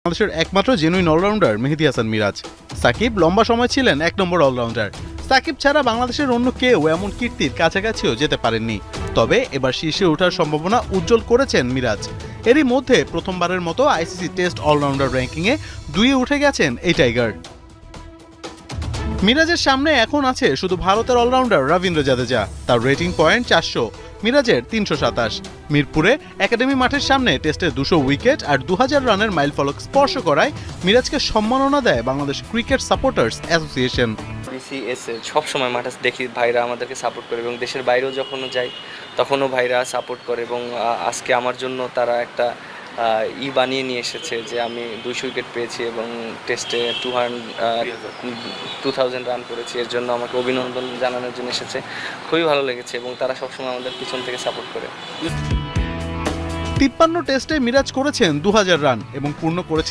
বাংলাদেশের একমাত্র genuine allrounder মেহেদী হাসান মিরাজ। সাকিব লম্বা সময় ছিলেন ১ নম্বর অলরাউন্ডার। সাকিব ছাড়া বাংলাদেশের অন্য কেউ এমন কীর্তির কাছাকাছিও যেতে পারেননি। তবে এবার শীর্ষে ওঠার সম্ভাবনা উজ্জ্বল করেছেন মিরাজ। এরই মধ্যে প্রথমবারের মতো আইসিসি টেস্ট অলরাউন্ডার র্যাঙ্কিংয়ে 2-এ উঠে গেছেন এই টাইগার। মিরাজের সামনে এখন আছে শুধু ভারতের অলরাউন্ডার রবীন্দ্র জাদেজা। তার রেটিং পয়েন্ট 400, মিরাজের 327। মিরপুরে একাডেমি মাঠের সামনে টেস্টে 200 উইকেট আর 2000 রানের মাইলফলক স্পর্শ করায় মিরাজকে সম্মাননা দেয় বাংলাদেশ ক্রিকেট সাপোর্টার্স অ্যাসোসিয়েশন। বিসিএসে সবসময় মাঠে দেখি ভাইরা আমাদেরকে সাপোর্ট করে এবং দেশের বাইরেও যখনও যাই তখনও ভাইরা সাপোর্ট করে এবং আজকে আমার জন্য তারা একটা বানিয়ে নিয়ে এসেছে যে আমি 200 উইকেট পেয়েছি এবং টেস্টে 2000 রান করেছি। এর জন্য আমাকে অভিনন্দন জানানোর জন্য এসেছে। খুবই ভালো লেগেছে এবং তারা সবসময় আমাদের পিছন থেকে সাপোর্ট করে। 53 টেস্টে মিরাজ করেছেন 2000 রান এবং পূর্ণ করেছেন